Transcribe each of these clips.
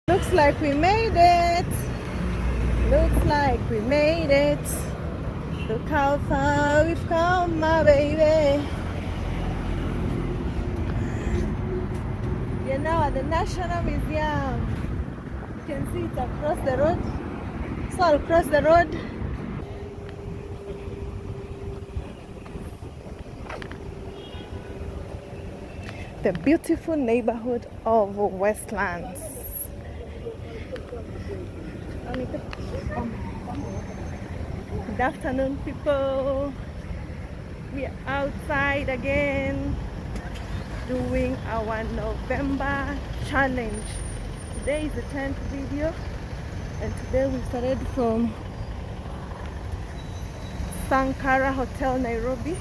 Looks like we made it. Looks like we made it. Look how far we've come, my baby. We're now at the National Museum. You can see it's across the road. So I'll cross the road. The beautiful neighborhood of Westlands. Good afternoon, people. We are outside again doing our November challenge. Today is the 10th video, and today we started from Sankara Hotel, Nairobi,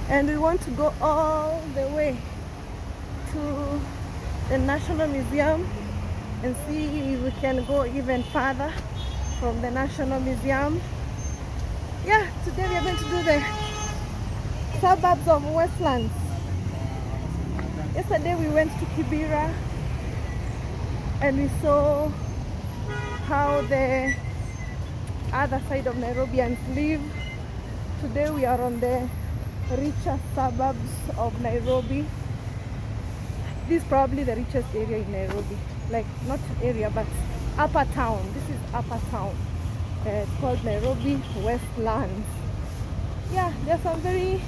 and we want to go all the way to the National Museum and see if we can go even further from the National Museum. Yeah, today we are going to do the suburbs of Westlands. Yesterday we went to Kibera and we saw how the other side of Nairobians live. Today we are on the richer suburbs of Nairobi. This is probably the richest area in Nairobi. Like, not area, but upper town. This is upper town. It's called Nairobi Westlands. Yeah, there's some very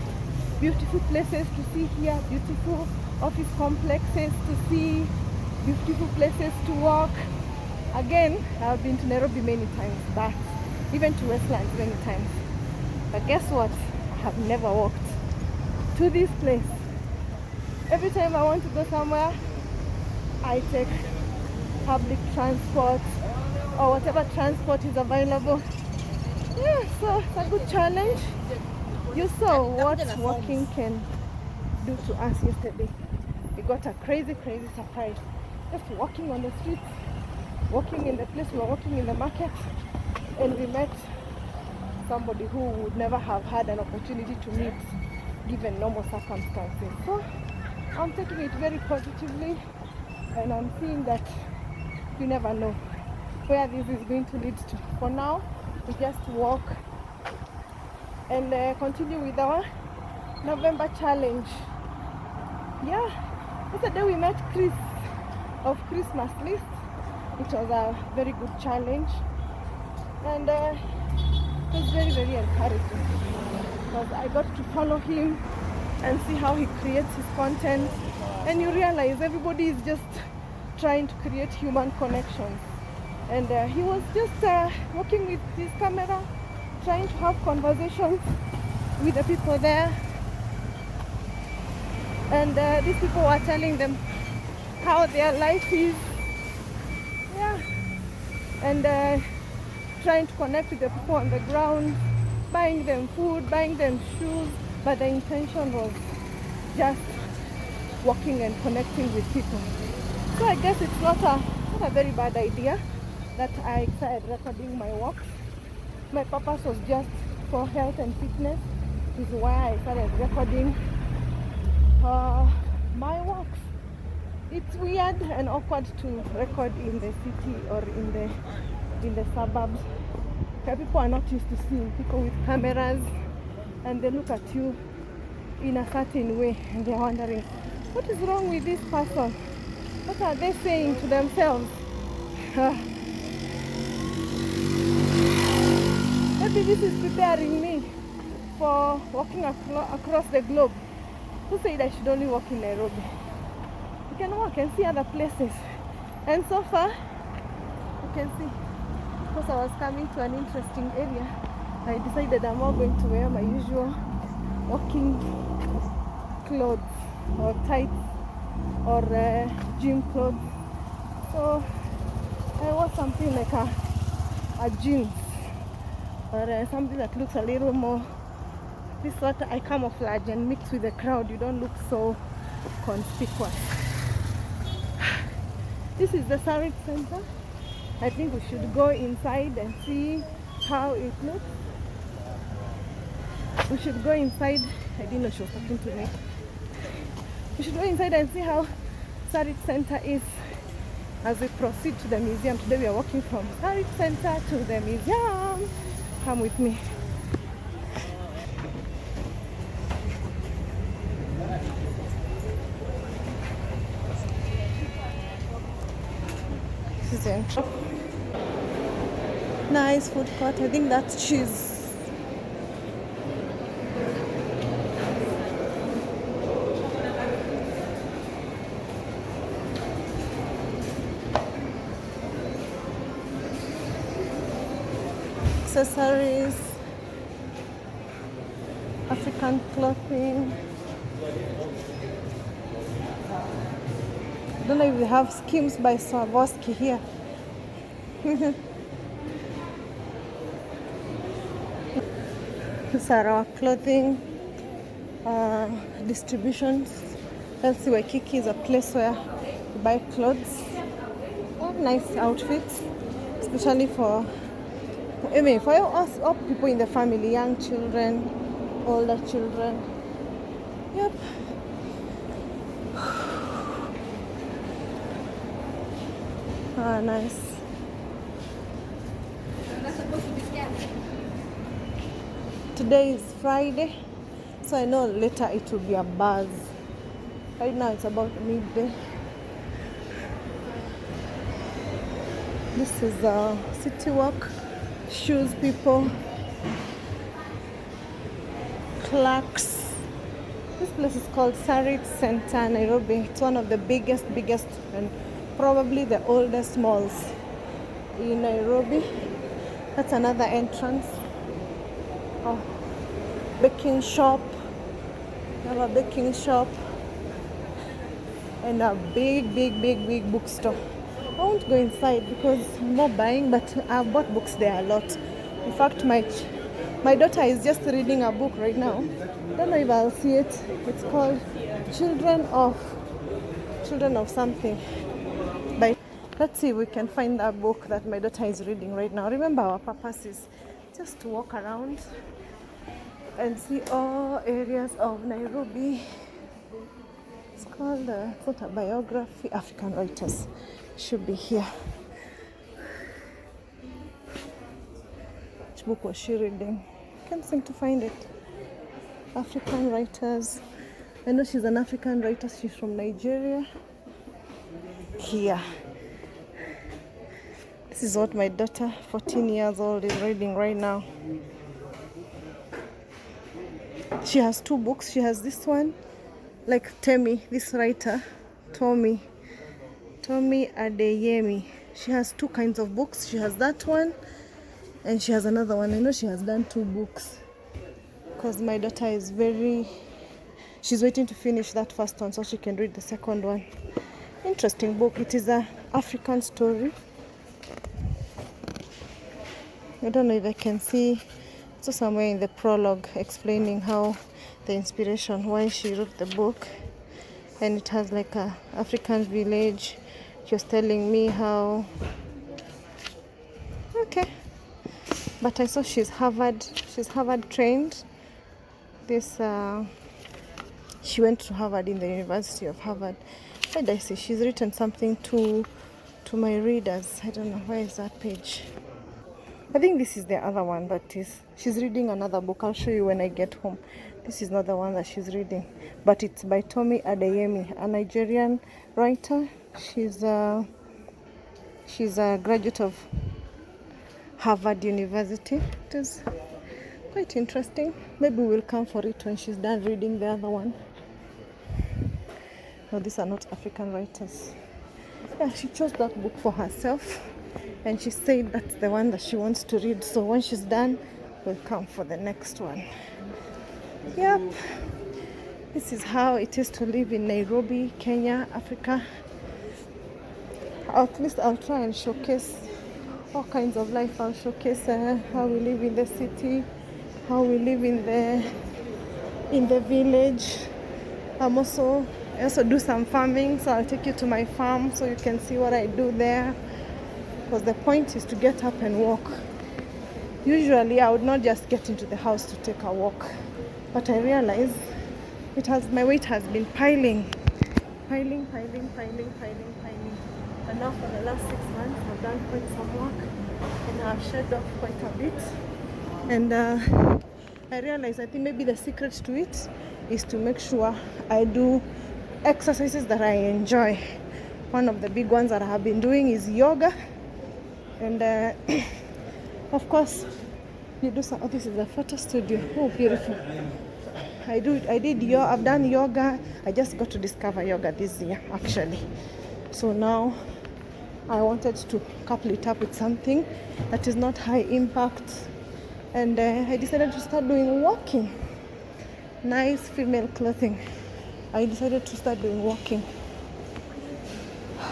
beautiful places to see here. Beautiful office complexes to see. Beautiful places to walk. Again, I've been to Nairobi many times, but even to Westlands many times. But guess what? I have never walked to this place. Every time I want to go somewhere, I take public transport or whatever transport is available. Yeah, so it's a good challenge. You saw what walking can do to us yesterday. We got a crazy surprise. Just walking on the streets, walking in the place, we were walking in the market, and we met somebody who would never have had an opportunity to meet given normal circumstances. So I'm taking it very positively, and I'm seeing that you never know where this is going to lead to. For now, we just walk and continue with our November challenge. Yeah, yesterday we met Chris of Christmas List. It was a very good challenge, and it was very encouraging because I got to follow him and see how he creates his content, and you realize everybody is just trying to create human connections, and he was just working with his camera, trying to have conversations with the people there, and these people were telling them how their life is, yeah, and trying to connect with the people on the ground, buying them food, buying them shoes, but the intention was just walking and connecting with people. So I guess it's not a very bad idea that I started recording my walks. My purpose was just for health and fitness. This is why I started recording my walks. It's weird and awkward to record in the city or in the suburbs. People are not used to seeing people with cameras, and they look at you in a certain way and they're wondering, what is wrong with this person? What are they saying to themselves? Maybe this is preparing me for walking across the globe. Who said I should only walk in Nairobi? You can walk and see other places. And so far, you can see, because I was coming to an interesting area, I decided I'm not going to wear my usual walking clothes or tights or gym clothes. So I wore something like a jeans or something that looks a little more, this sort I camouflage and mix with the crowd. You don't look so conspicuous. This is the Sarit Center. I think we should go inside and see how it looks. We should go inside. I didn't know she was talking to me. We should go inside and see how Sarit Center is as we proceed to the museum. Today we are walking from Sarit Center to the museum. Come with me. This is the entrance. Nice food court. I think that's cheese. Accessories, African clothing. I don't know if we have Skims by Swarovski here. These are our clothing distributions. LC Waikiki is a place where you buy clothes. Nice outfits, especially for us, all people in the family, young children, older children. Yep. Nice. Today is Friday, so I know later it will be a buzz. Right now it's about midday. This is a city walk. Shoes people. Clarks. This place is called Sarit Center, Nairobi. It's one of the biggest and probably the oldest malls in Nairobi. That's another entrance. Oh, baking shop. We have a baking shop and a big bookstore. I won't go inside because I'm more buying, but I've bought books there a lot. In fact, my daughter is just reading a book right now. I don't know if I'll see it. It's called Children of something. Let's see if we can find that book that my daughter is reading right now. Remember, our purpose is just to walk around and see all areas of Nairobi. It's called Autobiography, African Writers. Should be here. Which book was she reading? Can't seem to find it. African Writers. I know she's an African writer. She's from Nigeria. Here. This is what my daughter, 14 years old, is reading right now. She has two books. She has this one, like Temi, this writer, Tommy Adeyemi. She has two kinds of books. She has that one and she has another one. I know she has done two books because my daughter is she's waiting to finish that first one so she can read the second one. Interesting book. It is an African story. I don't know if I can see. So somewhere in the prologue explaining how the inspiration, why she wrote the book. And it has like a African village. She was telling me how. Okay. But I saw she's Harvard trained. She went to Harvard in the University of Harvard. Why did I say she's written something to my readers? I don't know, where is that page? I think this is the other one she's reading another book. I'll show you when I get home. This is not the one that she's reading, but it's by Tommy Adeyemi, a Nigerian writer. She's a graduate of Harvard University. It is quite interesting. Maybe we'll come for it when she's done reading the other one. No, these are not African writers. Yeah, she chose that book for herself. And she said that's the one that she wants to read. So when she's done, we'll come for the next one. Yep. This is how it is to live in Nairobi, Kenya, Africa. At least I'll try and showcase all kinds of life. I'll showcase how we live in the city, how we live in the village. I also do some farming, so I'll take you to my farm so you can see what I do there. Because the point is to get up and walk. Usually I would not just get into the house to take a walk, but I realize my weight has been piling piling. And now for the last 6 months, I've done quite some work and I've shed off quite a bit. And I realized I think maybe the secret to it is to make sure I do exercises that I enjoy. One of the big ones that I have been doing is yoga. And of course, you do some. Oh, this is a photo studio. Oh, beautiful. I've done yoga. I just got to discover yoga this year, actually. So now I wanted to couple it up with something that is not high impact. And I decided to start doing walking. Nice female clothing. I decided to start doing walking.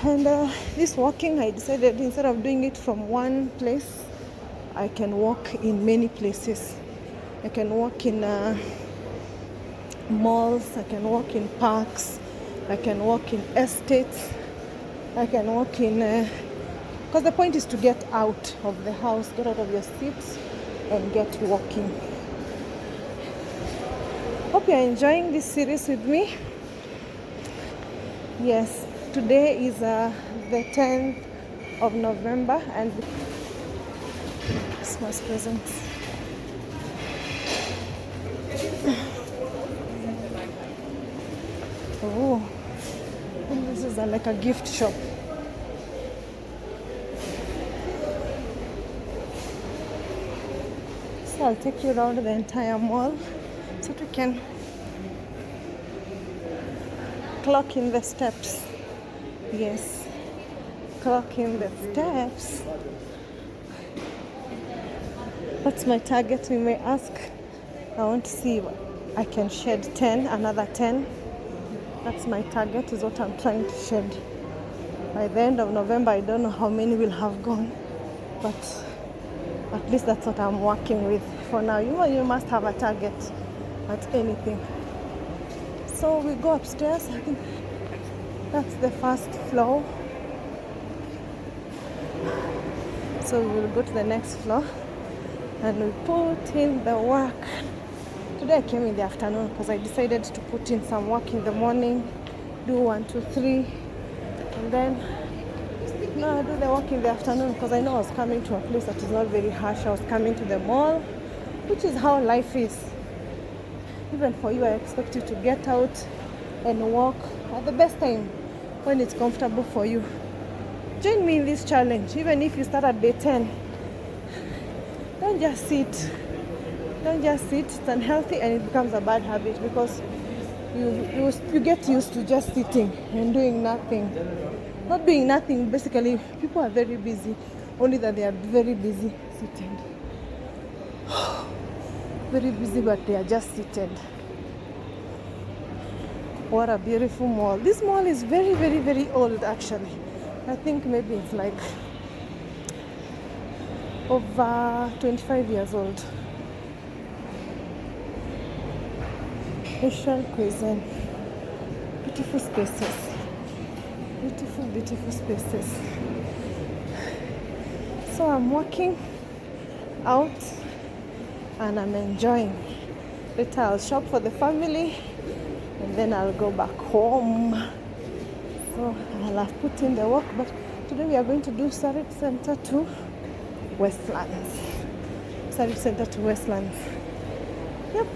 And this walking, I decided instead of doing it from one place, I can walk in many places. I can walk in malls, I can walk in parks, I can walk in estates, I can walk in... because the point is to get out of the house, get out of your seats and get walking. Hope you're enjoying this series with me. Yes, today is the 10th of November and Christmas presents. Oh, this is like a gift shop. So I'll take you around the entire mall so that we can clock in the steps. Yes, clock in the steps. What's my target, you may ask? I want to see if I can shed 10, another 10. That's my target, is what I'm trying to shed. By the end of November, I don't know how many will have gone, but at least that's what I'm working with for now. You must have a target at anything. So we go upstairs. I think that's the first floor. So we will go to the next floor and we put in the work. Today I came in the afternoon because I decided to put in some work in the morning, do 1, 2, 3, and then I do the work in the afternoon because I know I was coming to a place that is not very harsh. I was coming to the mall, which is how life is. Even for you, I expect you to get out and walk at the best time when it's comfortable for you. Join me in this challenge. Even if you start at day 10, don't just sit. Don't just sit. It's unhealthy and it becomes a bad habit because you get used to just sitting and doing nothing. Not doing nothing, basically. People are very busy, only that they are very busy sitting. Very busy, but they are just seated. What a beautiful mall. This mall is very, very, very old, actually. I think maybe it's like over 25 years old. Asian cuisine. Beautiful spaces. Beautiful, beautiful spaces. So I'm walking out and I'm enjoying. Later I'll shop for the family and then I'll go back home. So I'll have put in the work, but today we are going to do Sarit Center to Westlands. Sarit Center to Westlands. Yep.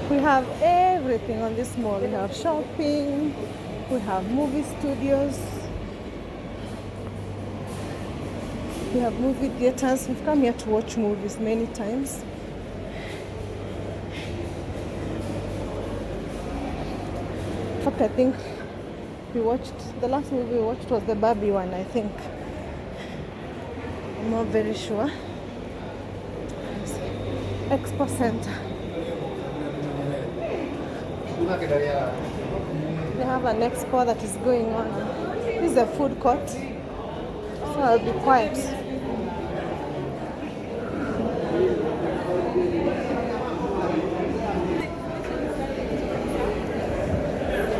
We have everything on this mall. We have shopping, we have movie studios, we have movie theaters. We've come here to watch movies many times. In fact, I think the last movie we watched was the Barbie one, I think. I'm not very sure. Expo Center. They have an expo that is going on. This is a food court, so I'll be quiet.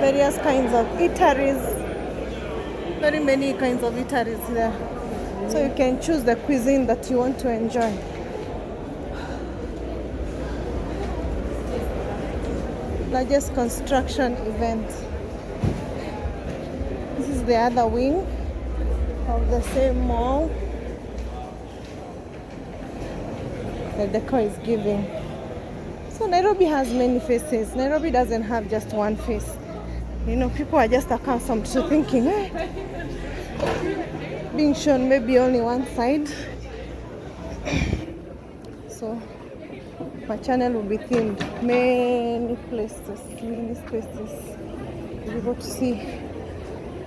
Various kinds of eateries, very many kinds of eateries there. So you can choose the cuisine that you want to enjoy. largest construction event. This is the other wing of the same mall. The decor is giving. So Nairobi has many faces. Nairobi doesn't have just one face. You know, people are just accustomed to thinking, being shown maybe only one side. So my channel will be themed many places, many spaces. You'll be able to see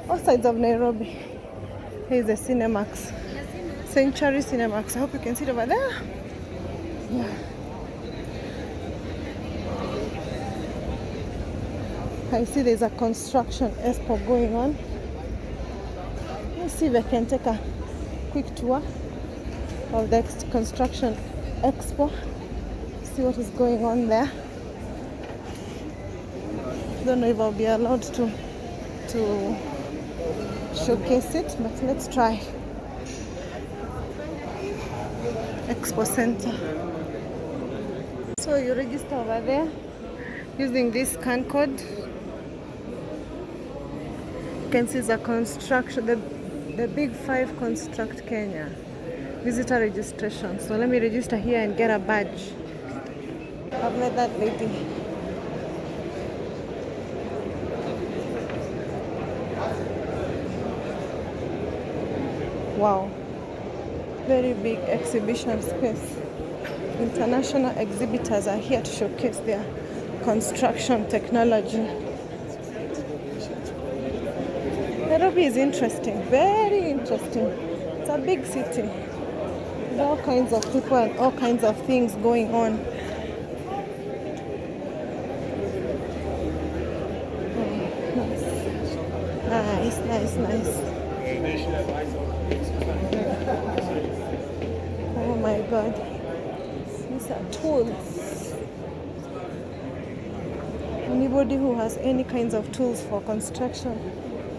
all sides of Nairobi. Here is the Cinemax, Century Cinemax. I hope you can see it over there. Yeah. I see there's a construction expo going on. Let's see if I can take a quick tour of the construction expo. See what is going on there. Don't know if I'll be allowed to showcase it, but let's try. Expo Center. So you register over there using this scan code. You can see the construction, the Big Five Construct Kenya visitor registration. So let me register here and get a badge. I've met that lady. Wow, very big exhibition space. International exhibitors are here to showcase their construction technology. Nairobi is interesting, very interesting. It's a big city with all kinds of people and all kinds of things going on. Nice, nice, nice. Oh my God. These are tools. Anybody who has any kinds of tools for construction,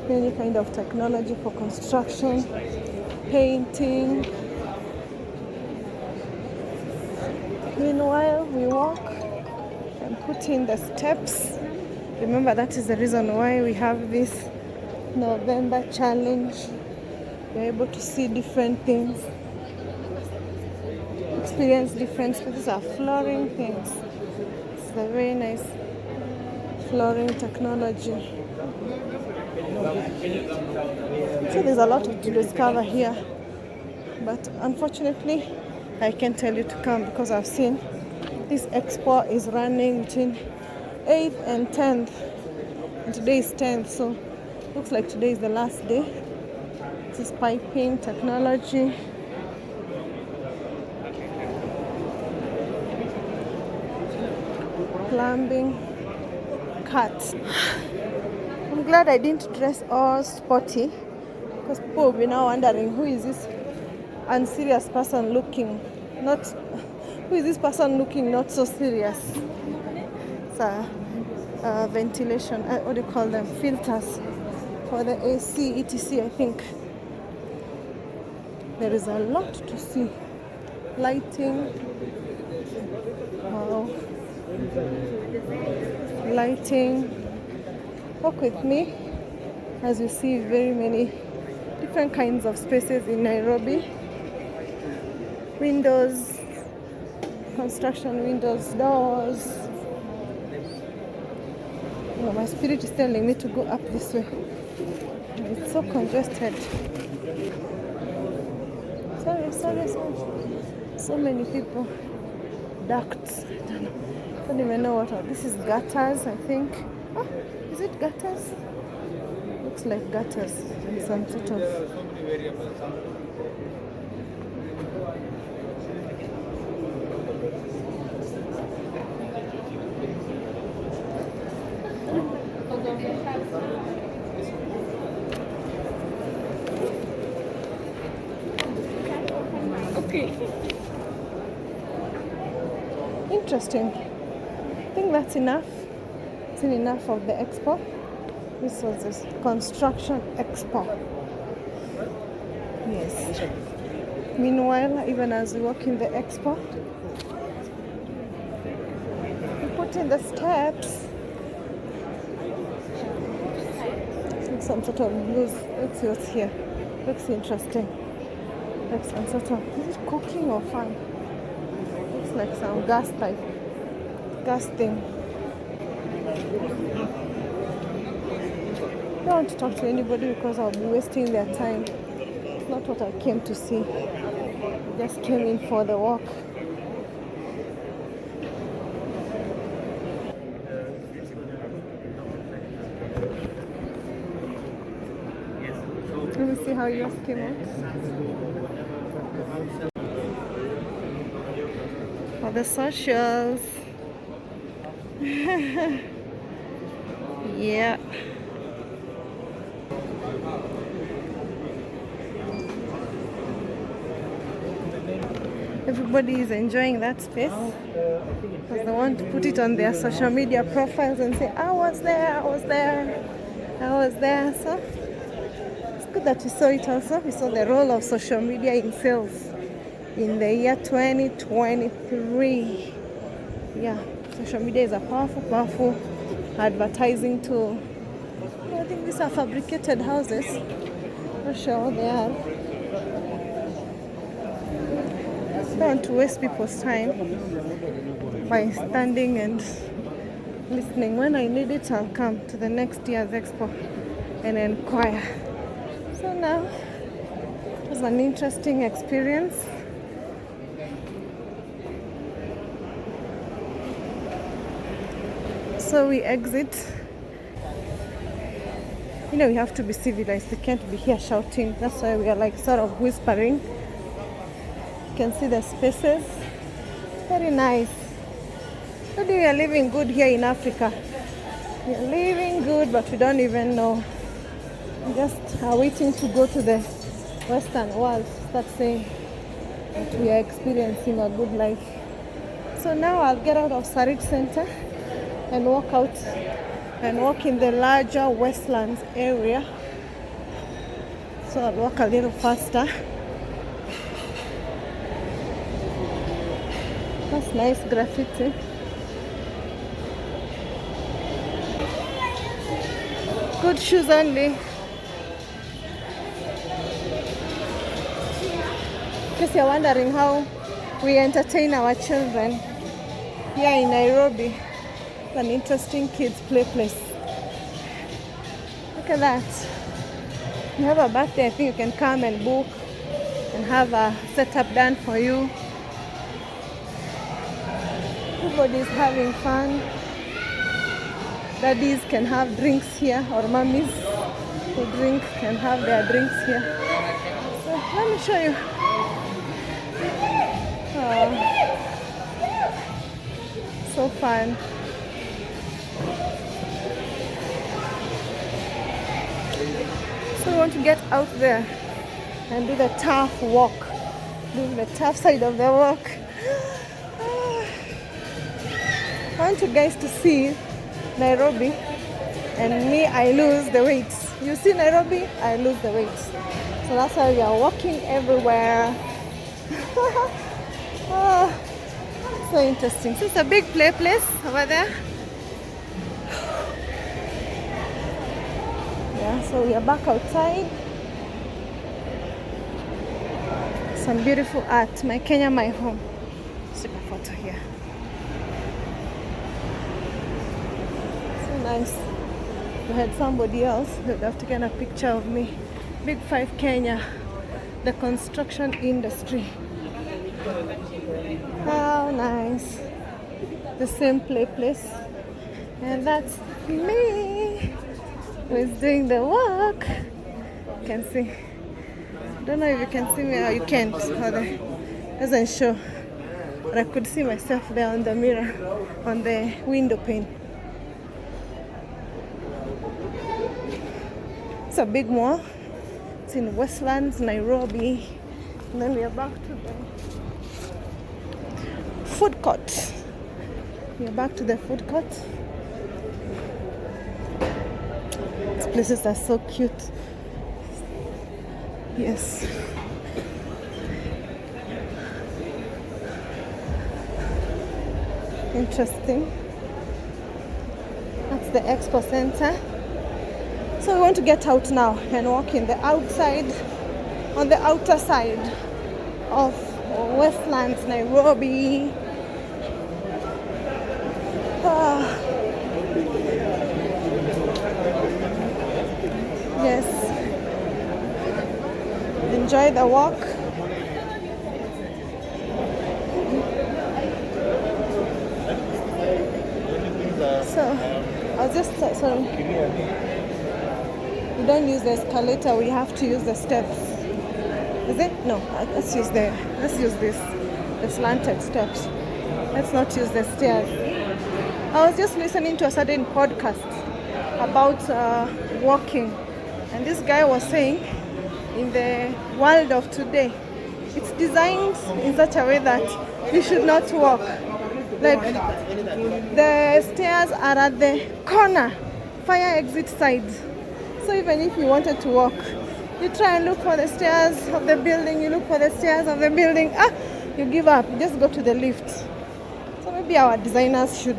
any kind of technology for construction, painting. Meanwhile, we walk and put in the steps. Remember, that is the reason why we have this November challenge. You're able to see different things, experience different spaces. These are flooring things. It's a very nice flooring technology. So there's a lot to discover here, but unfortunately I can't tell you to come because I've seen this expo is running between 8th and 10th, and today is 10th, so looks like today is the last day. This is piping technology. Plumbing, cuts. I'm glad I didn't dress all sporty, because people will be now wondering, who is this unserious person looking not, who is this person looking not so serious? It's a ventilation, what do you call them, filters for the AC, etc. I think there is a lot to see. Lighting, wow, lighting. Walk with me as you see very many different kinds of spaces in Nairobi. Windows, construction windows, doors. Oh, my spirit is telling me to go up this way. It's so congested. Sorry. So many people. Ducts. I don't even know what. This is gutters, I think. Oh, is it gutters? Looks like gutters and some sort of. Okay. Interesting. I think that's enough. It's enough of the expo. This was this construction expo. Yes. Meanwhile, even as we walk in the expo, we put in the steps some sort of blues. Let's see what's here. Looks interesting. Like some sort of, is it cooking or fun? Looks like some gas thing. I don't want to talk to anybody because I'll be wasting their time. It's not what I came to see. I just came in for the walk. Let me see how yours came out. For the socials. Yeah. Everybody is enjoying that space because they want to put it on their social media profiles and say, I was there. So it's good that you saw it also. We saw the role of social media in sales in the year 2023. Yeah, social media is a powerful advertising tool. I think these are fabricated houses. Not sure what they are. I don't want to waste people's time by standing and listening. When I need it, I'll come to the next year's expo and inquire. So now, it was an interesting experience. So we exit. You know, we have to be civilized. We can't be here shouting. That's why we are like sort of whispering. You can see the spaces. Very nice. Maybe we are living good here in Africa. We are living good, but we don't even know. We just are waiting to go to the Western world to start saying that we are experiencing a good life. So now I'll get out of Sarit Center and walk out and walk in the larger Westlands area. So I'll walk a little faster. That's nice graffiti. Good shoes only. In case you're wondering how we entertain our children here in Nairobi, it's an interesting kids play place. Look at that. If you have a birthday, I think you can come and book and have a setup done for you. Everybody's having fun. Daddies can have drinks here, or mummies who drink can have their drinks here. So let me show you. Oh, so fun. So we want to get out there and do the tough walk, do the tough side of the walk. I want you guys to see Nairobi, and me, I lose the weight. You see Nairobi, I lose the weight. So that's why we are walking everywhere. Oh, so interesting. So it's a big place over there. Yeah, so we are back outside. Some beautiful art. My Kenya, my home. Super photo here. Nice. We had somebody else who would have taken a picture of me. Big 5 Kenya, the construction industry. How nice. The same place. And that's me who is doing the walk. You can see. I don't know if you can see me or you can't. It doesn't show. But I could see myself there on the mirror, on the window pane. It's a big mall. It's in Westlands, Nairobi. And then we are back to the food court. We are back to the food court. These places are so cute. Yes. Interesting. That's the expo center. So So we want to get out now and walk in the outside, on the outer side of Westlands, Nairobi. Yes. Enjoy the walk. So, I was just sorry. We don't use the escalator. We have to use the steps. Is it? No. Let's use this. The slanted steps. Let's not use the stairs. I was just listening to a certain podcast about walking, and this guy was saying, in the world of today, it's designed in such a way that we should not walk. Like, the stairs are at the corner, fire exit side. So even if you wanted to walk, you try and look for the stairs of the building, you give up, you just go to the lift. So maybe our designers should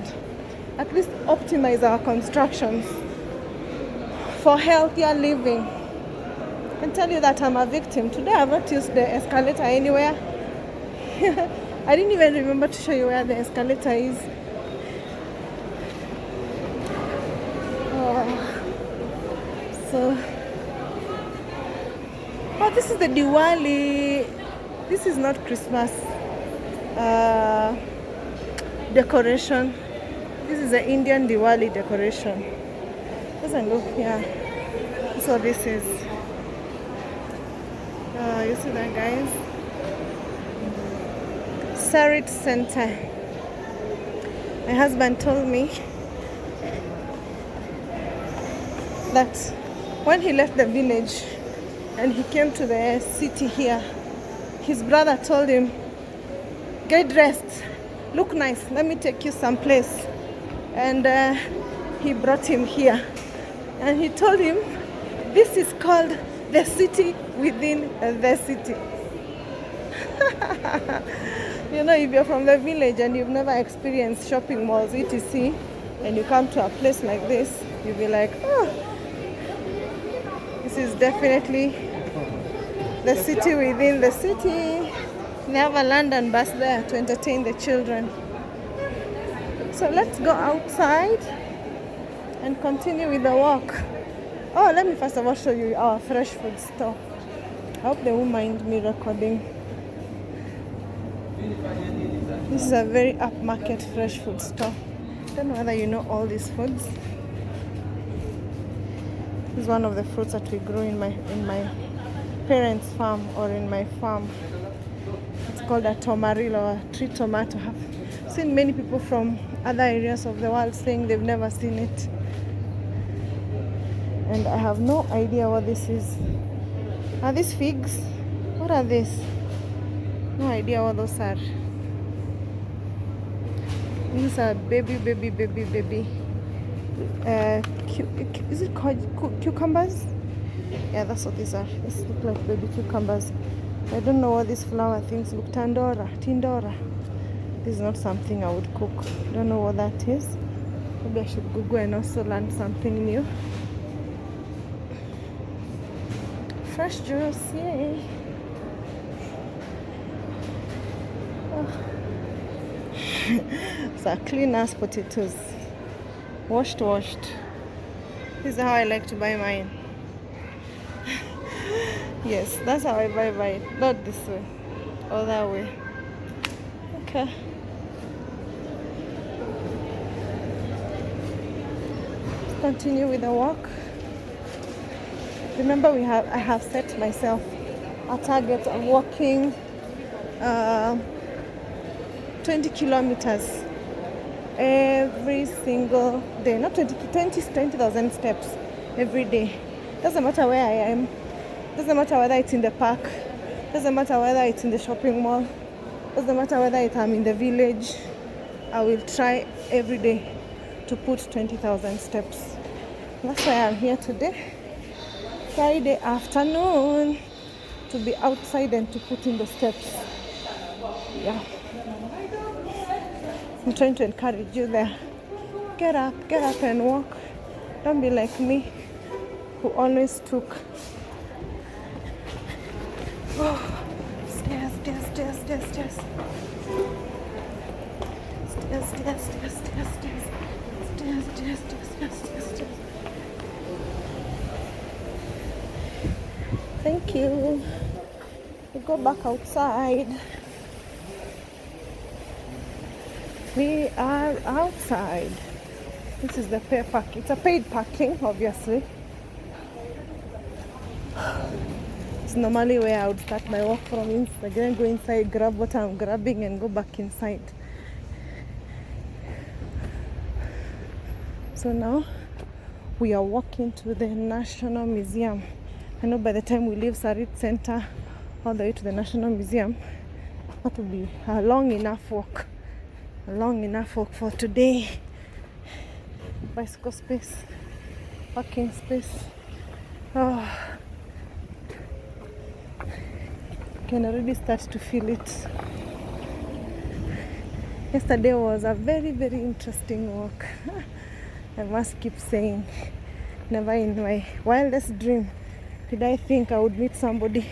at least optimize our constructions for healthier living. I can tell you that I'm a victim. Today I've not used the escalator anywhere. I didn't even remember to show you where the escalator is. Oh, this is the Diwali. This is not Christmas decoration. This is the Indian Diwali decoration. Doesn't look, yeah. So this is. You see that, guys? Sarit Center. My husband told me that when he left the village and he came to the city here, his brother told him, get dressed, look nice, let me take you someplace. And he brought him here, and he told him this is called the city within the city. You know, if you're from the village and you've never experienced shopping malls, etc., and you come to a place like this, you'll be like, oh, this is definitely the city within the city. They have a London bus there to entertain the children. So let's go outside and continue with the walk. Oh, let me first of all show you our fresh food store. I hope they won't mind me recording. This is a very upmarket fresh food store. I don't know whether you know all these foods. This is one of the fruits that we grow in my parents' farm, or in my farm. It's called a tomarillo, a tree tomato. I've seen many people from other areas of the world saying they've never seen it. And I have no idea what this is. Are these figs? What are these? No idea what those are. These are baby. Is it called cucumbers? Yeah, that's what these are. These look like baby cucumbers. I don't know what these flower things look. Tindora. This is not something I would cook. I don't know what that is. Maybe I should Google and also learn something new. Fresh juice, yay! Oh. So clean as potatoes. Washed. This is how I like to buy mine. Yes, that's how I buy mine. Not this way, or that way. Okay. Let's continue with the walk. Remember, I have set myself a target of walking 20 kilometers every single day. Not 20,000 steps every day. Doesn't matter where I am. Doesn't matter whether it's in the park. Doesn't matter whether it's in the shopping mall. Doesn't matter whether I'm in the village. I will try every day to put 20,000 steps. That's why I'm here today, Friday afternoon, to be outside and to put in the steps. Yeah. I'm trying to encourage you there. Get up and walk. Don't be like me, who always took stairs. Thank you. We go back outside. We are outside. This is the paid park. It's a paid parking, obviously. It's normally where I would start my walk from. Again, go inside, grab what I'm grabbing, and go back inside. So now we are walking to the National Museum. I know by the time we leave Sarit Center all the way to the National Museum, that will be a long enough walk. A long enough walk for today. Bicycle space, parking space. Oh, I can already start to feel it. Yesterday was a very, very interesting walk. I must keep saying, never in my wildest dream did I think I would meet somebody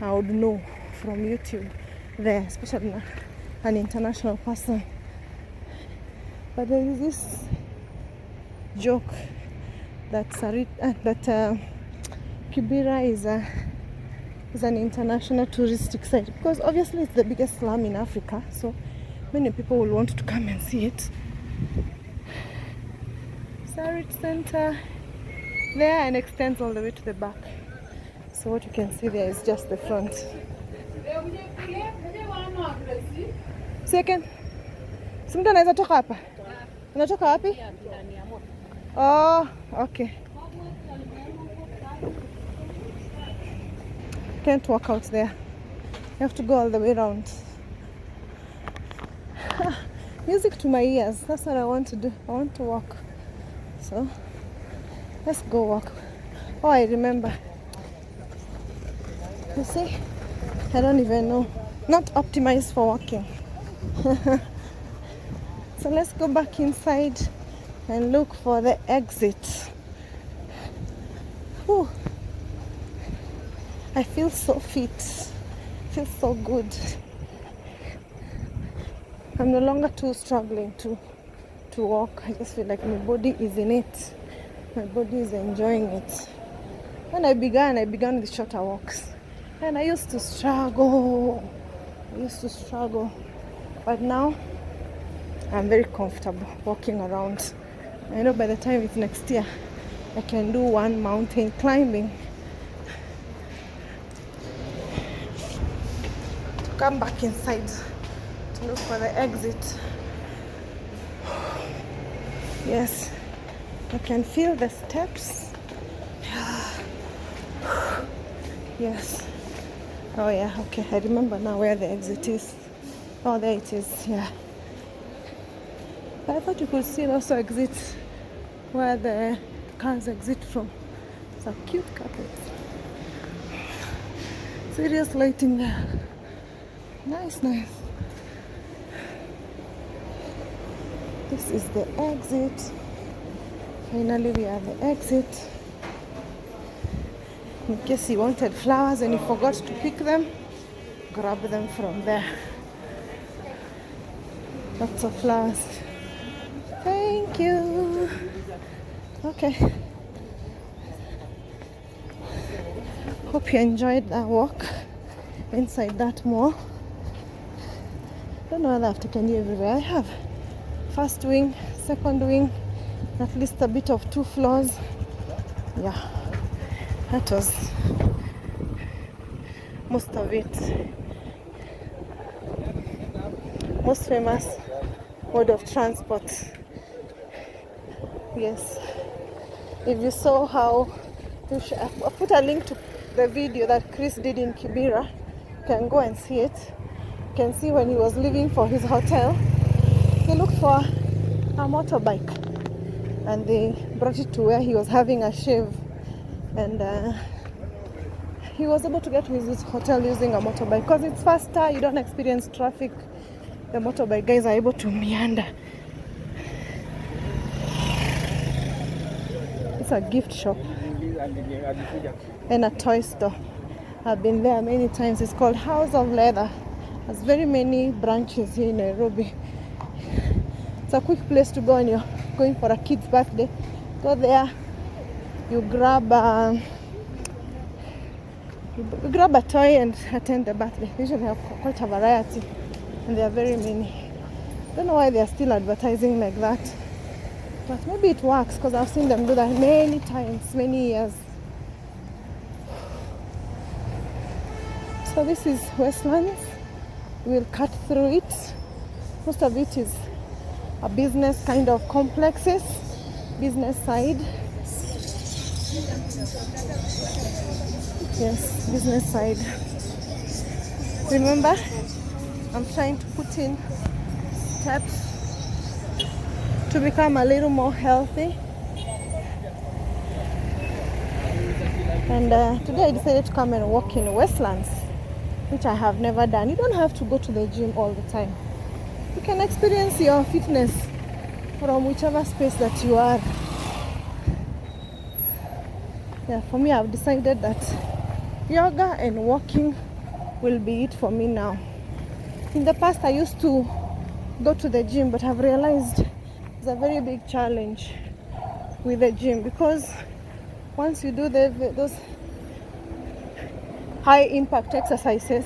I would know from YouTube there, especially an international person. But there is this joke that Kibera is an international touristic site, because obviously it's the biggest slum in Africa, so many people will want to come and see it. Sarit Center there, and extends all the way to the back. So what you can see there is just the front. Second, si mtu anaweza toka hapa? Unatoka wapi? Oh, okay. Can't walk out there. You have to go all the way around. Music to my ears. That's what I want to do. I want to walk. So let's go walk. Oh, I remember. You see? I don't even know. Not optimized for walking. So let's go back inside and look for the exit. Whew. I feel so fit. I feel so good. I'm no longer too struggling to walk. I just feel like my body is in it. My body is enjoying it. When I began with shorter walks. And I used to struggle. But now I'm very comfortable walking around. I know by the time it's next year, I can do one mountain climbing. To come back inside to look for the exit. Yes, I can feel the steps. Yes. Oh yeah, okay, I remember now where the exit is. Oh, there it is, yeah. But I thought you could still also exit where the cars exit from. It's a cute carpet. Serious lighting there. Nice. This is the exit. Finally, we are at the exit. In case you wanted flowers and you forgot to pick them, grab them from there. Lots of flowers. Thank you. Okay. Hope you enjoyed that walk inside that mall. Don't know whether I've taken you everywhere. I have. First wing, second wing, at least a bit of 2 floors. Yeah. That was most of it. Most famous mode of transport. Yes. If you saw how, I put a link to the video that Chris did in Kibera. You can go and see it. You can see when he was leaving for his hotel, he looked for a motorbike and they brought it to where he was having a shave. And he was able to get to his hotel using a motorbike because it's faster, you don't experience traffic. The motorbike guys are able to meander. It's a gift shop. and a toy store. I've been there many times. It's called House of Leather. Has very many branches here in Nairobi. It's a quick place to go when you're going for a kid's birthday. Go there, you grab a toy and attend the birthday. They usually have quite a variety, and there are very many. Don't know why they are still advertising like that, but maybe it works because I've seen them do that many times, many years. So this is Westlands. We'll cut through it. Most of it is a business kind of complexes, business side. Yes, business side. Remember, I'm trying to put in steps to become a little more healthy. And today I decided to come and walk in Westlands, which I have never done. You don't have to go to the gym all the time. You can experience your fitness from whichever space that you are. Yeah, for me, I've decided that yoga and walking will be it for me now. In the past, I used to go to the gym, but I've realized it's a very big challenge with the gym, because once you do those high impact exercises,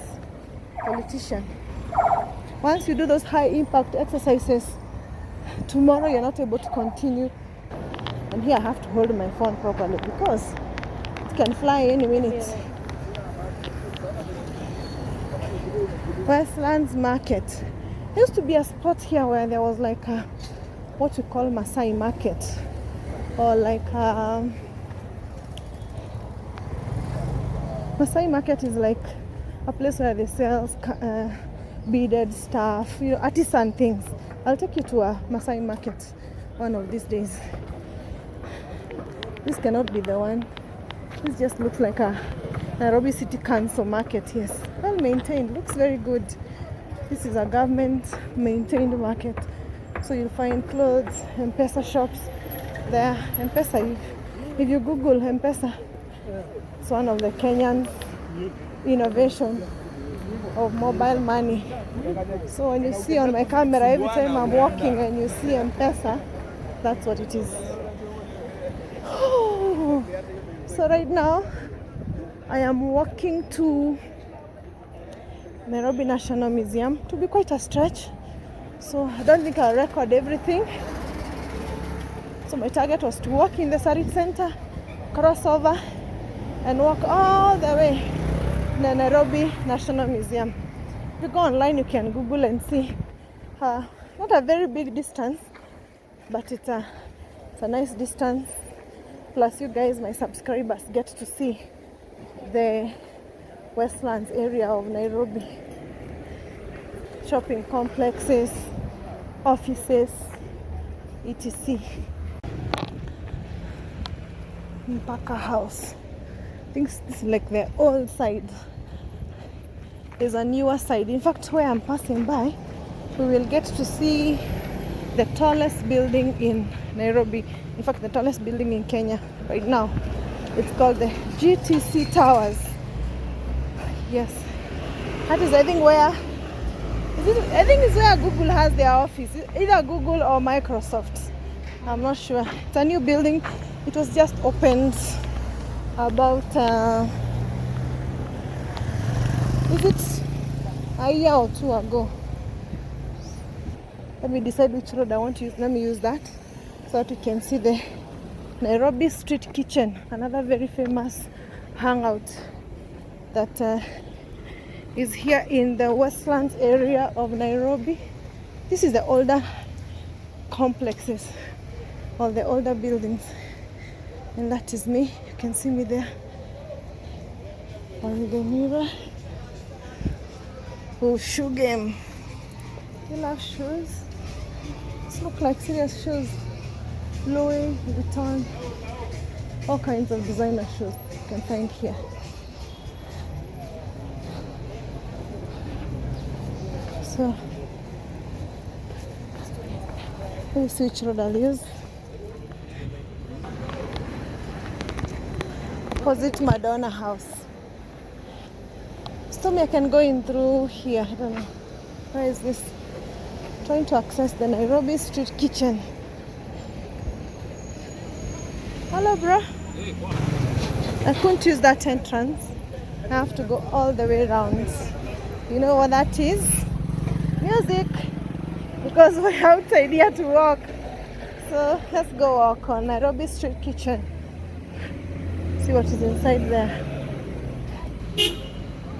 once you do those high impact exercises, tomorrow you're not able to continue. And here I have to hold my phone properly because it can fly any minute. Westlands Market. There used to be a spot here where there was like a, what we call Masai Market, or like Masai Market is like a place where they sell beaded stuff, you know, artisan things. I'll take you to a Masai Market one of these days. This cannot be the one. This just looks like a Nairobi City Council market. Yes, well maintained, looks very good. This is a government maintained market, so you'll find clothes, M-Pesa shops there. M-Pesa, if you Google M-Pesa, it's one of the Kenyan innovation of mobile money. So when you see on my camera every time I'm walking and you see M-Pesa, that's what it is. So right now I am walking to Nairobi National Museum. To be quite a stretch, so I don't think I'll record everything. So my target was to walk in the Sarit Center, cross over and walk all the way to the Nairobi National Museum. If you go online, you can Google and see. Not a very big distance, but it's a nice distance. Plus, you guys, my subscribers, get to see the Westlands area of Nairobi. Shopping complexes, offices, etc. Mpaka House. I think this is like the old side. There's a newer side. In fact, where I'm passing by, we will get to see the tallest building in Nairobi. In fact, the tallest building in Kenya right now. It's called the GTC Towers. Yes, that is, I think, it's where Google has their office. Either Google or Microsoft. I'm not sure. It's a new building. It was just opened about is it a year or two ago. Let me decide which road I want to use. Let me use that so that you can see the Nairobi Street Kitchen, another very famous hangout that is here in the Westlands area of Nairobi. This is the older complexes, or the older buildings, and that is me. You can see me there on the mirror. Oh, shoe game. You love shoes? These look like serious shoes. Louis Vuitton, all kinds of designer shoes you can find here. So let me see which road I'll use. opposite Madonna House. So me I can go in through here. I don't know. Where is this? Trying to access the Nairobi Street Kitchen. Hello, bro. I couldn't use that entrance. I have to go all the way around. You know what that is? Music. Because we're outside here to walk. So let's go walk on Nairobi Street Kitchen. See what is inside there.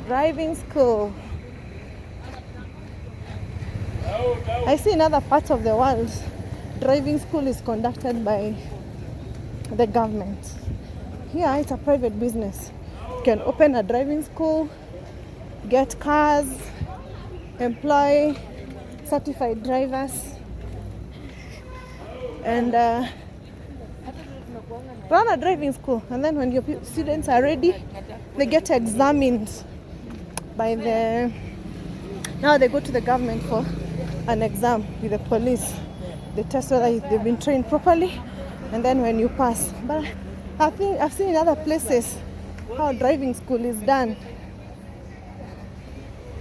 Driving school. I see in other parts of the world, driving school is conducted by the government. Here it's a private business. You can open a driving school, get cars, employ certified drivers, and run a driving school. And then when your students are ready, they get examined by the... Now they go to the government for an exam with the police. They test whether they've been trained properly, and then when you pass. But I think I've seen in other places how driving school is done.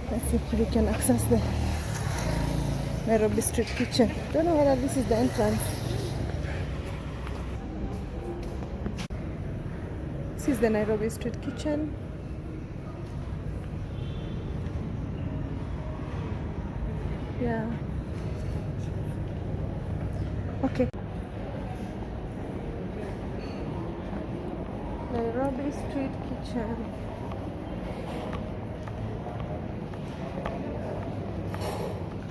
Let's see if we can access the Nairobi Street Kitchen. Don't know whether this is the entrance. This is the Nairobi Street Kitchen. Yeah. Okay. Nairobi Street Kitchen.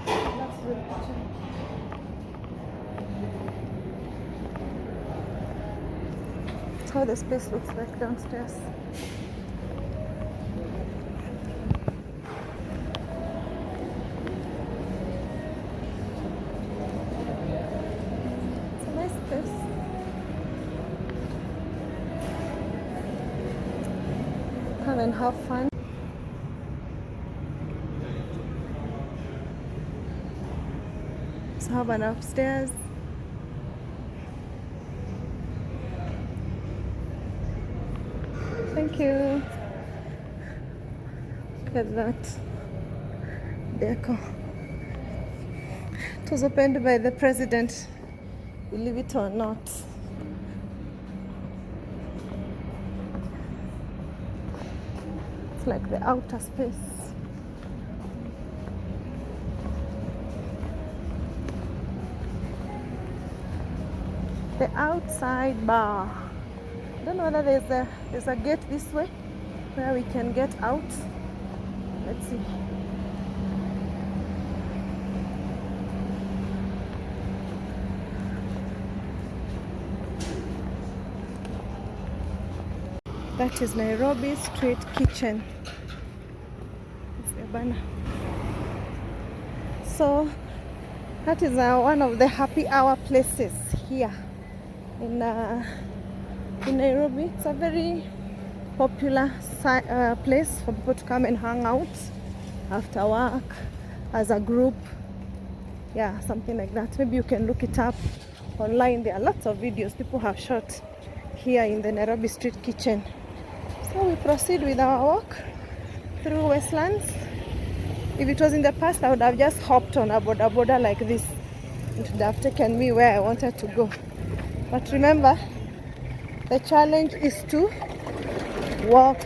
That's the kitchen. That's how the space looks like downstairs. It's a nice space. Come and have fun. So have an upstairs. Thank you. Look at that deco. It was opened by the president, believe it or not. It's like the outer space. The outside bar. I don't know whether there's a gate this way where we can get out. Let's see. That is Nairobi Street Kitchen. It's the banner. So that is one of the happy hour places here in Nairobi. It's a very popular place for people to come and hang out after work, as a group. Yeah, something like that. Maybe you can look it up online. There are lots of videos people have shot here in the Nairobi Street Kitchen. So we proceed with our walk through Westlands. If it was in the past, I would have just hopped on a border like this. It would have taken me where I wanted to go. But remember, the challenge is to walk.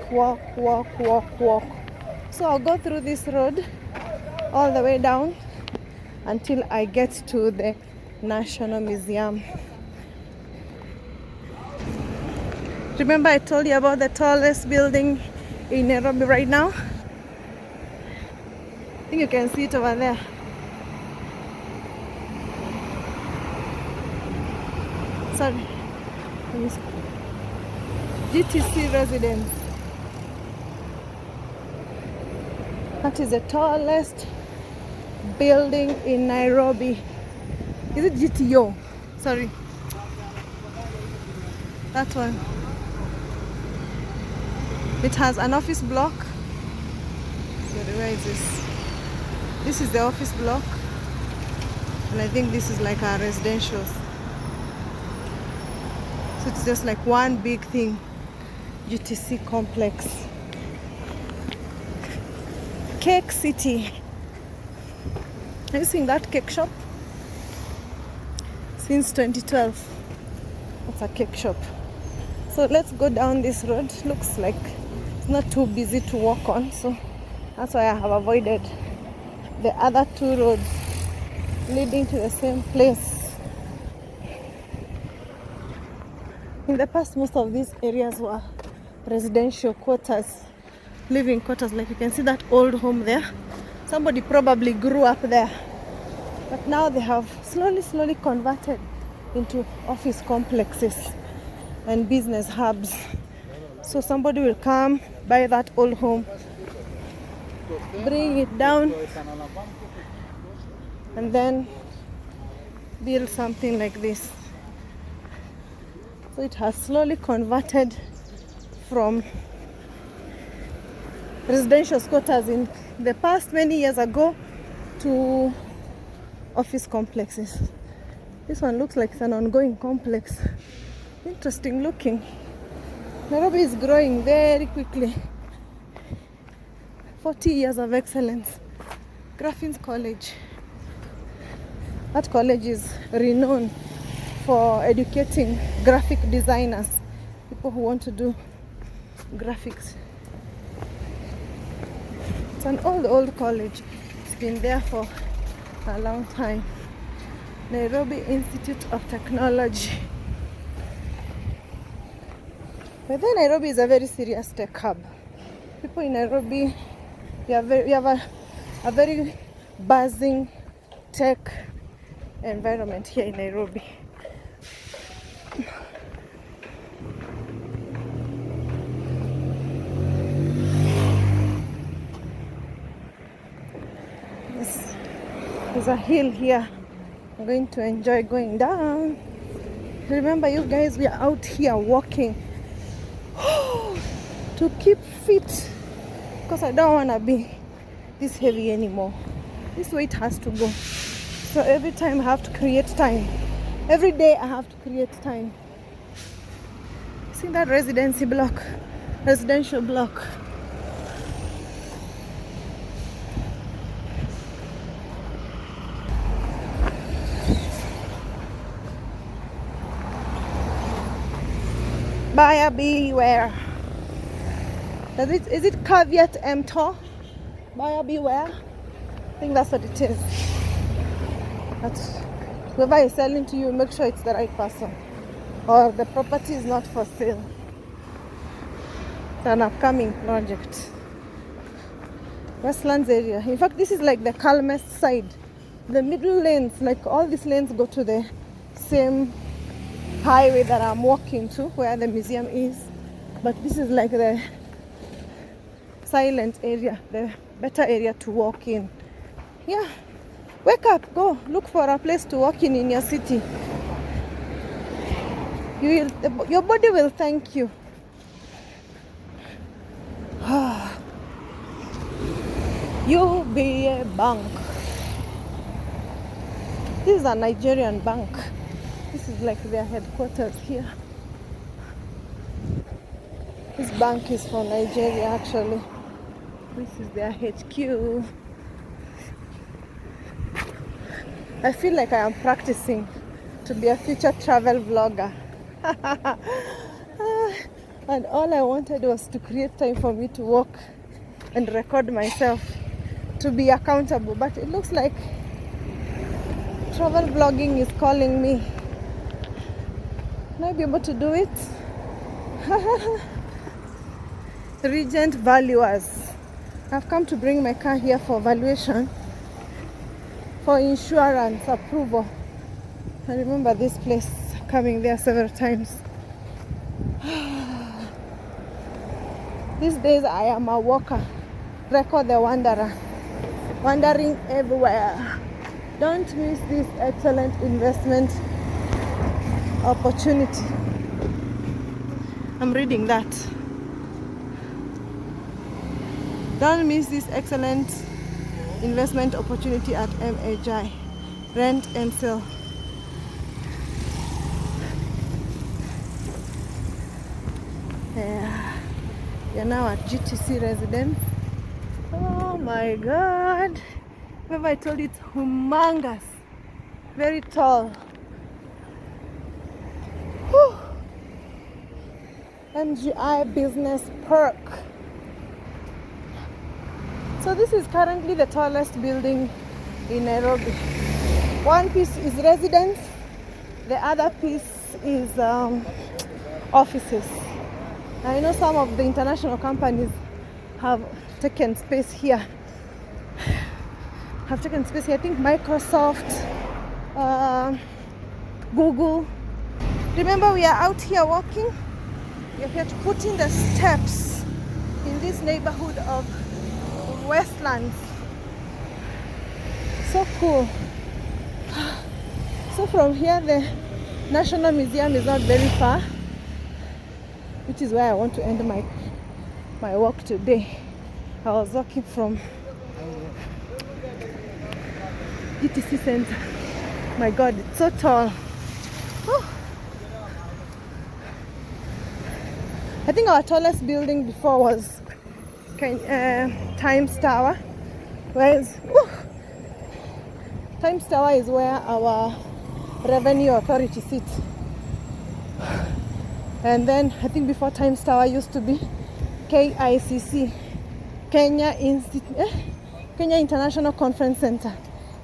So I'll go through this road all the way down until I get to the National Museum. Remember I told you about the tallest building in Nairobi right now? I think you can see it over there. Sorry. GTC residence. That is the tallest building in Nairobi. Is it GTO? Sorry. That one. It has an office block. Sorry, where is this? This is the office block. And I think this is like our residential. So it's just like one big thing. GTC complex. Cake City. Have you seen that cake shop? Since 2012. It's a cake shop. So let's go down this road. Looks like it's not too busy to walk on, so that's why I have avoided the other two roads leading to the same place. In the past, most of these areas were residential quarters, living quarters. Like you can see that old home there. Somebody probably grew up there. But now they have slowly converted into office complexes and business hubs. So somebody will come, buy that old home, bring it down, and then build something like this. So it has slowly converted from residential squatters in the past many years ago to office complexes. This one looks like it's an ongoing complex. Interesting looking. Nairobi is growing very quickly. 40 years of excellence. Graffin's College. That college is renowned for educating graphic designers, people who want to do graphics. It's an old college. It's been there for a long time. Nairobi Institute of Technology. But then Nairobi is a very serious tech hub. People in Nairobi, we have a very buzzing tech environment here in Nairobi. There's a hill here. I'm going to enjoy going down. Remember, you guys, we are out here walking to keep fit, because I don't want to be this heavy anymore. This weight has to go. So every time I have to create time. Every day I have to create time. See that residential block. Buyer beware. Is it caveat emptor? Buyer beware? I think that's what it is. But whoever is selling to you, make sure it's the right person, or the property is not for sale. It's an upcoming project. Westlands area. In fact, this is like the calmest side. The middle lanes, like all these lanes go to the same highway that I'm walking to, where the museum is. But this is like the silent area, the better area to walk in. Yeah, wake up, go look for a place to walk in your city. Your body will thank you. UBA Bank. This is a Nigerian bank. This is like their headquarters here. This bank is for Nigeria, actually. This is their HQ. I feel like I am practicing to be a future travel vlogger. And all I wanted was to create time for me to walk and record myself, to be accountable. But it looks like travel vlogging is calling me. Can I be able to do it? Regent Valuers. I've come to bring my car here for valuation, for insurance approval. I remember this place, coming there several times. These days I am a walker. Record the wanderer. Wandering everywhere. Don't miss this excellent investment opportunity. I'm reading that. Don't miss this excellent investment opportunity at MHI. Rent and sell. Yeah. We are now at GTC residence. Oh my God. Remember I told you it's humongous. Very tall. Whew. MGI Business Park. So this is currently the tallest building in Nairobi. One piece is residence, the other piece is offices. I know some of the international companies have taken space here. I think Microsoft, Google. Remember, we are out here walking. We are here to put in the steps in this neighborhood of Westlands. So cool. So from here, the National Museum is not very far, which is where I want to end my walk today. I was walking from GTC Center. My God, it's so tall. Oh. I think our tallest building before was Times Tower. Times Tower is where our Revenue Authority sits. And then I think before Times Tower used to be KICC, Kenya International Conference Center,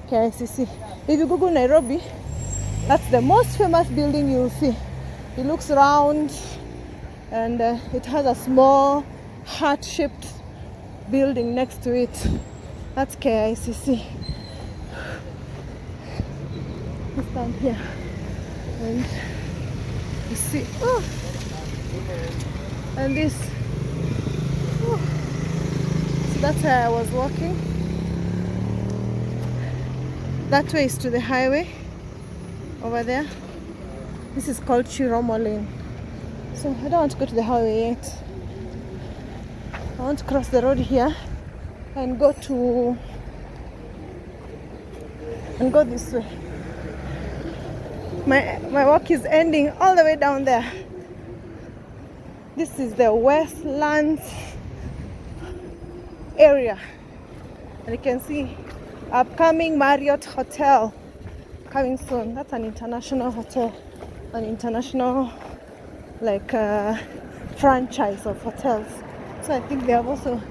KICC. If you Google Nairobi, that's the most famous building you'll see. It looks round and it has a small heart-shaped building next to it. That's KICC. We stand here and you see, oh, and this, oh. So that's where I was walking. That way is to the highway over there. This is called Chiromo Lane. So I don't want to go to the highway yet. I want to cross the road here and go this way. My walk is ending all the way down there. This is the Westlands area. And you can see upcoming Marriott Hotel coming soon. That's an international hotel, an international franchise of hotels. So I think they have also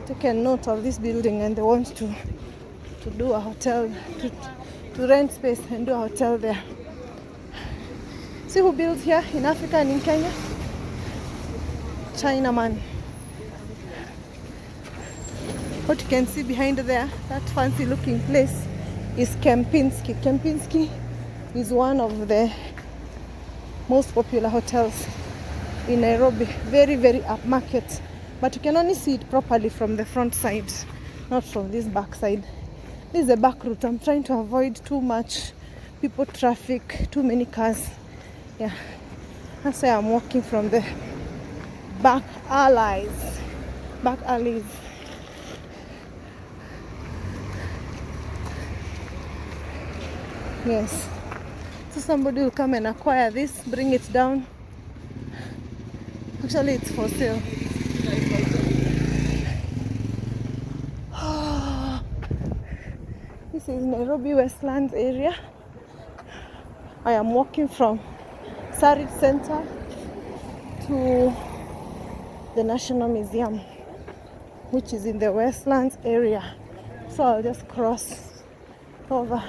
taken note of this building and they want to do a hotel, to rent space and do a hotel there. See who builds here in Africa and in Kenya? Chinaman. What you can see behind there, that fancy looking place, is Kempinski. Kempinski is one of the most popular hotels in Nairobi. Very, very upmarket. But you can only see it properly from the front side, not from this back side. This is the back route. I'm trying to avoid too much people, traffic, too many cars. Yeah, that's why I'm walking from the back alleys. Yes. So somebody will come and acquire this, bring it down. Actually, it's for sale. This is Nairobi Westlands area. I am walking from Sarit Center to the National Museum, which is in the Westlands area. So I'll just cross over.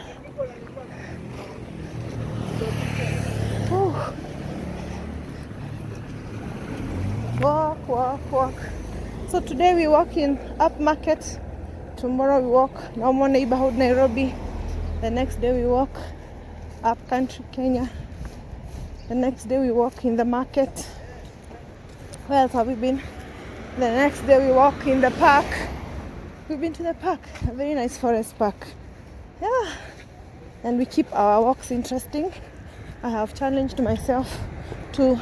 Whew. Walk. So today we walk in upmarket. Tomorrow we walk normal neighborhood Nairobi. The next day we walk up country Kenya. The next day we walk in the market. Where else have we been? The next day we walk in the park. We've been to the park, a very nice forest park. Yeah, and we keep our walks interesting. I have challenged myself to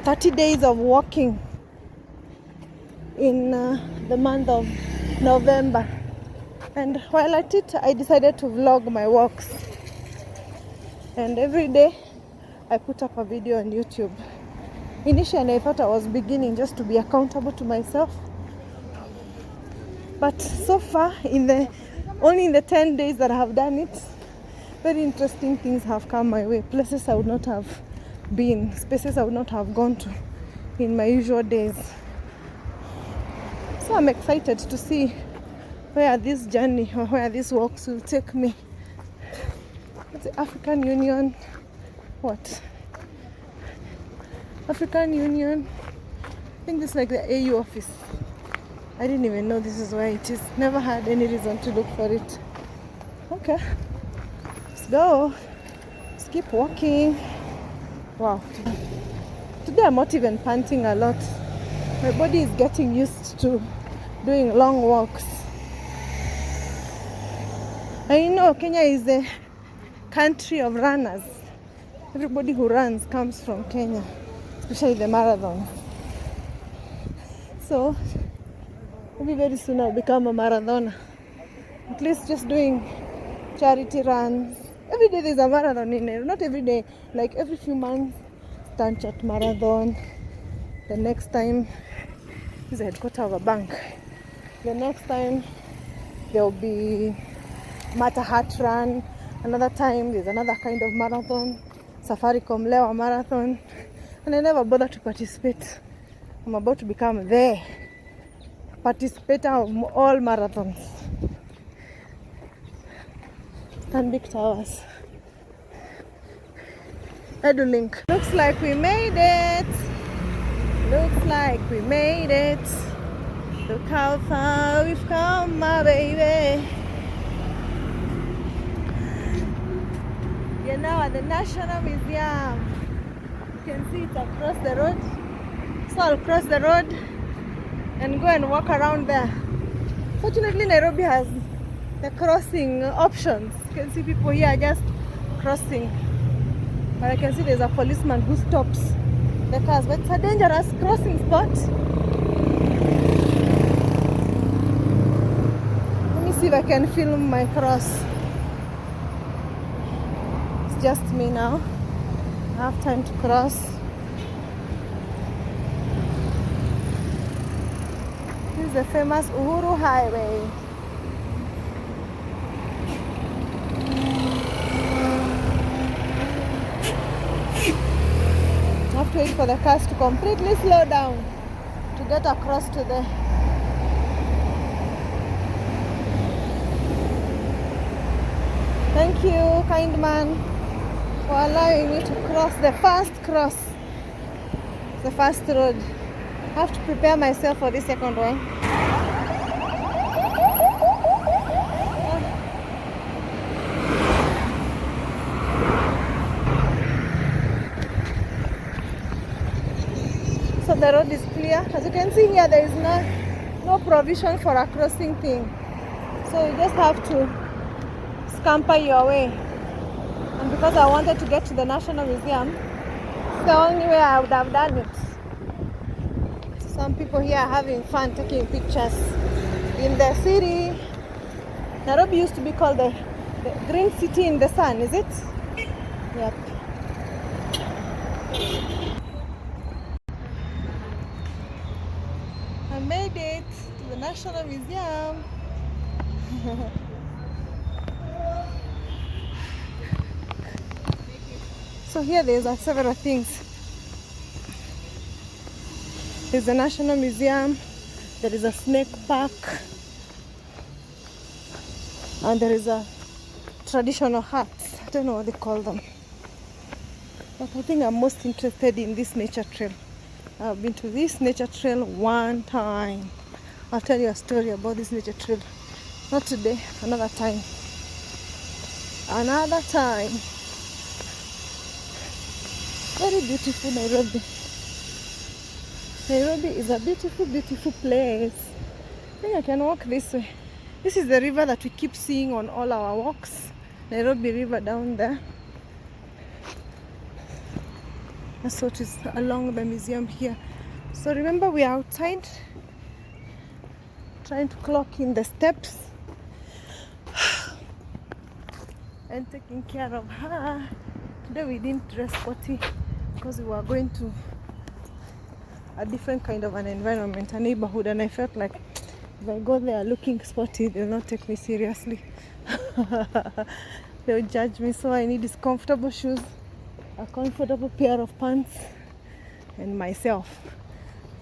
30 days of walking in the month of November. And while at it, I decided to vlog my walks. And every day I put up a video on YouTube. Initially, I thought I was beginning just to be accountable to myself. But so far, only in the 10 days that I have done it, very interesting things have come my way. Places I would not have been, spaces I would not have gone to in my usual days. So I'm excited to see where this journey or where these walks will take me. It's the African Union. What? African Union. I think this is like the AU office. I didn't even know this is where it is. Never had any reason to look for it. Okay. Let's go. Let's keep walking. Wow. Today I'm not even panting a lot. My body is getting used to doing long walks. I know Kenya is the country of runners. Everybody who runs comes from Kenya, especially the marathons. So maybe very soon I'll become a marathoner. At least just doing charity runs. Every day there's a marathon in there. Not every day, like every few months. Stanchart marathon. The next time, this is the headquarters of a bank. The next time there will be Matahat run. Another time there's another kind of marathon. Safaricom Lewa marathon. And I never bother to participate. I'm about to become the participator of all marathons. Stanbic Towers. Edulink. Looks like we made it. Looks like we made it. Look how far we've come, my baby. You're now at the National Museum. You can see it across the road. So I'll cross the road and go and walk around there. Fortunately, Nairobi has the crossing options. You can see people here just crossing. But I can see there's a policeman who stops the cars. But it's a dangerous crossing spot. Let me see if I can film my cross. It's just me now. I have time to cross. This is the famous Uhuru Highway. I have to wait for the cars to completely slow down to get across to the Thank you, kind man, for allowing me to cross the first road. I have to prepare myself for the second one. So the road is clear. As you can see here, there is no provision for a crossing thing. So you just have to scamper your way. And because I wanted to get to the National Museum, it's the only way I would have done it. Some people here are having fun taking pictures in the city. Nairobi used to be called the Green City in the Sun, is it? Yep. I made it to the National Museum. So here there's several things. There's the National Museum, there is a snake park, and there is a traditional huts. I don't know what they call them. But I think I'm most interested in this nature trail. I've been to this nature trail one time. I'll tell you a story about this nature trail. Not today, another time. Another time. Very beautiful Nairobi. Nairobi is a beautiful, beautiful place. I think I can walk this way. This is the river that we keep seeing on all our walks. Nairobi River down there. That's what is along the museum here. So remember, we are outside trying to clock in the steps and taking care of her. Today we didn't dress sporty because we were going to a different kind of an environment, a neighborhood, and I felt like if I go there looking sporty, they'll not take me seriously. They'll judge me. So I need these comfortable shoes, a comfortable pair of pants, and myself.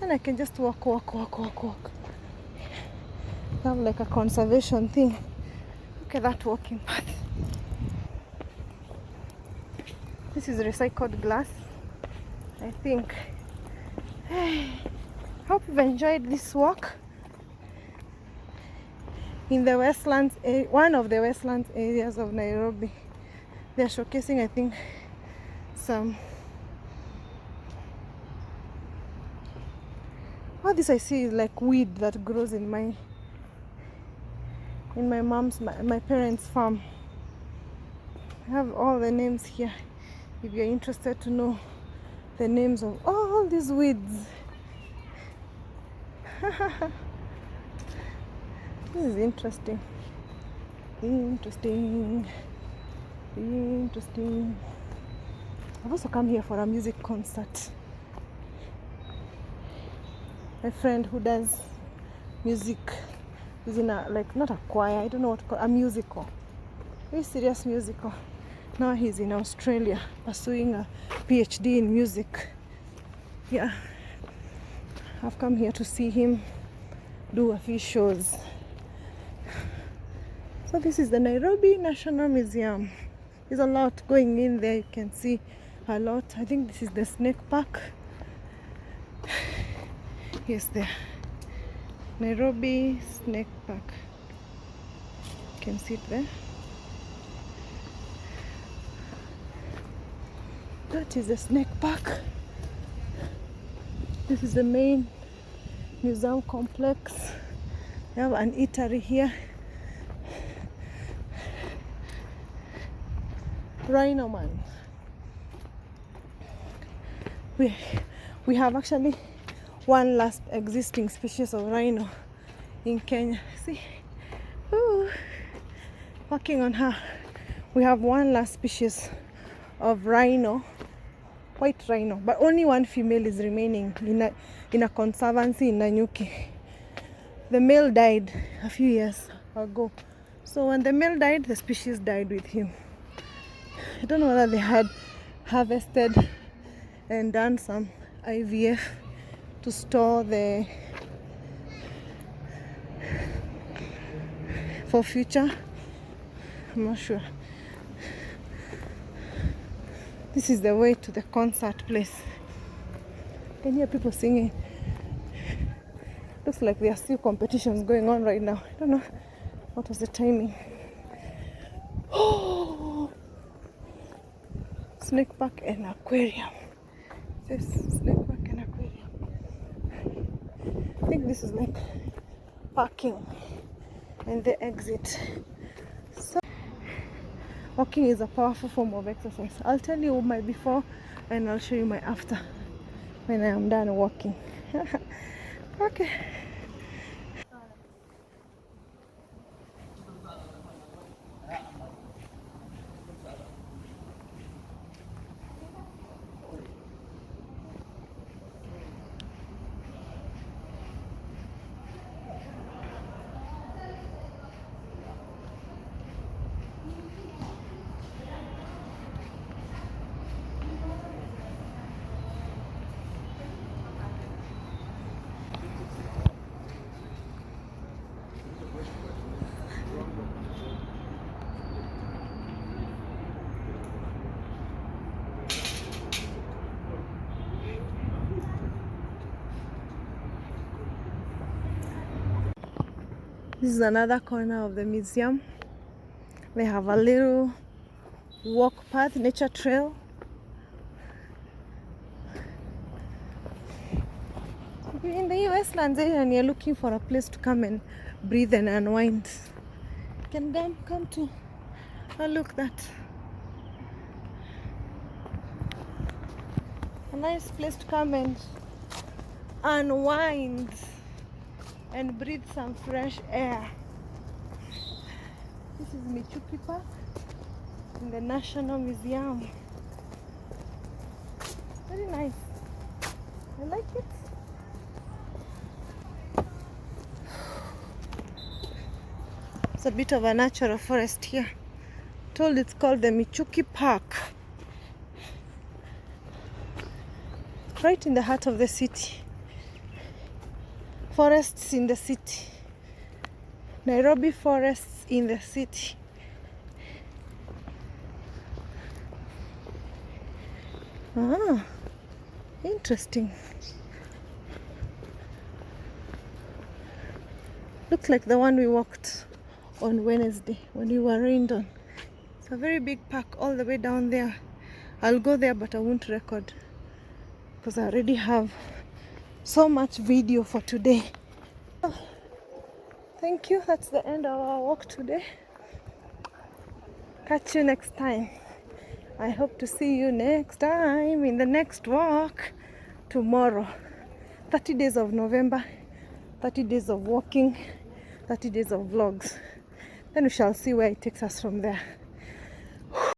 And I can just walk. Have like a conservation thing. Look at that walking path. This is recycled glass, I think. Hope you've enjoyed this walk in the Westlands, one of the Westlands areas of Nairobi. They're showcasing, I think, some. All this I see is like weed that grows in my my parents' farm. I have all the names here if you're interested to know the names of all these weeds. This is interesting. I've also come here for a music concert. My friend who does music is in a, like, not a choir, I don't know what to call, a musical, very serious musical. Now he's in Australia pursuing a PhD in music. Yeah, I've come here to see him do a few shows. So this is the Nairobi National Museum. There's a lot going in there. You can see a lot. I think this is the snake park. Yes, the Nairobi Snake Park. You can see it there. That is the snake park. This is the main museum complex. We have an eatery here. Rhino man. We have actually one last existing species of rhino in Kenya. See? Ooh. Walking on her. We have one last species of rhino, white rhino, but only one female is remaining in a conservancy in Nanyuki. The male died a few years ago. So when the male died, the species died with him. I don't know whether they had harvested and done some IVF to store the for future. I'm not sure. This is the way to the concert place. You can hear people singing. Looks like there are still competitions going on right now. I don't know what was the timing. Oh, snake park and aquarium. This snake park and aquarium. I think this is like parking and the exit. So walking is a powerful form of exercise. I'll tell you my before and I'll show you my after when I am done walking. Okay. This is another corner of the museum. They have a little walk path, nature trail. If you're in the Westlands area and you're looking for a place to come and breathe and unwind, you can come to look that. A nice place to come and unwind and breathe some fresh air. This is Michuki Park in the National Museum. Very nice. I like it. It's a bit of a natural forest here. Told it's called the Michuki Park. Right in the heart of the city. Forests in the city. Nairobi forests in the city. Ah, interesting. Looks like the one we walked on Wednesday when we were rained on. It's a very big park all the way down there. I'll go there, but I won't record because I already have so much video for today. Oh, thank you. That's the end of our walk today. Catch you next time. I hope to see you next time in the next walk tomorrow. 30 days of November, 30 days of walking, 30 days of vlogs. Then we shall see where it takes us from there.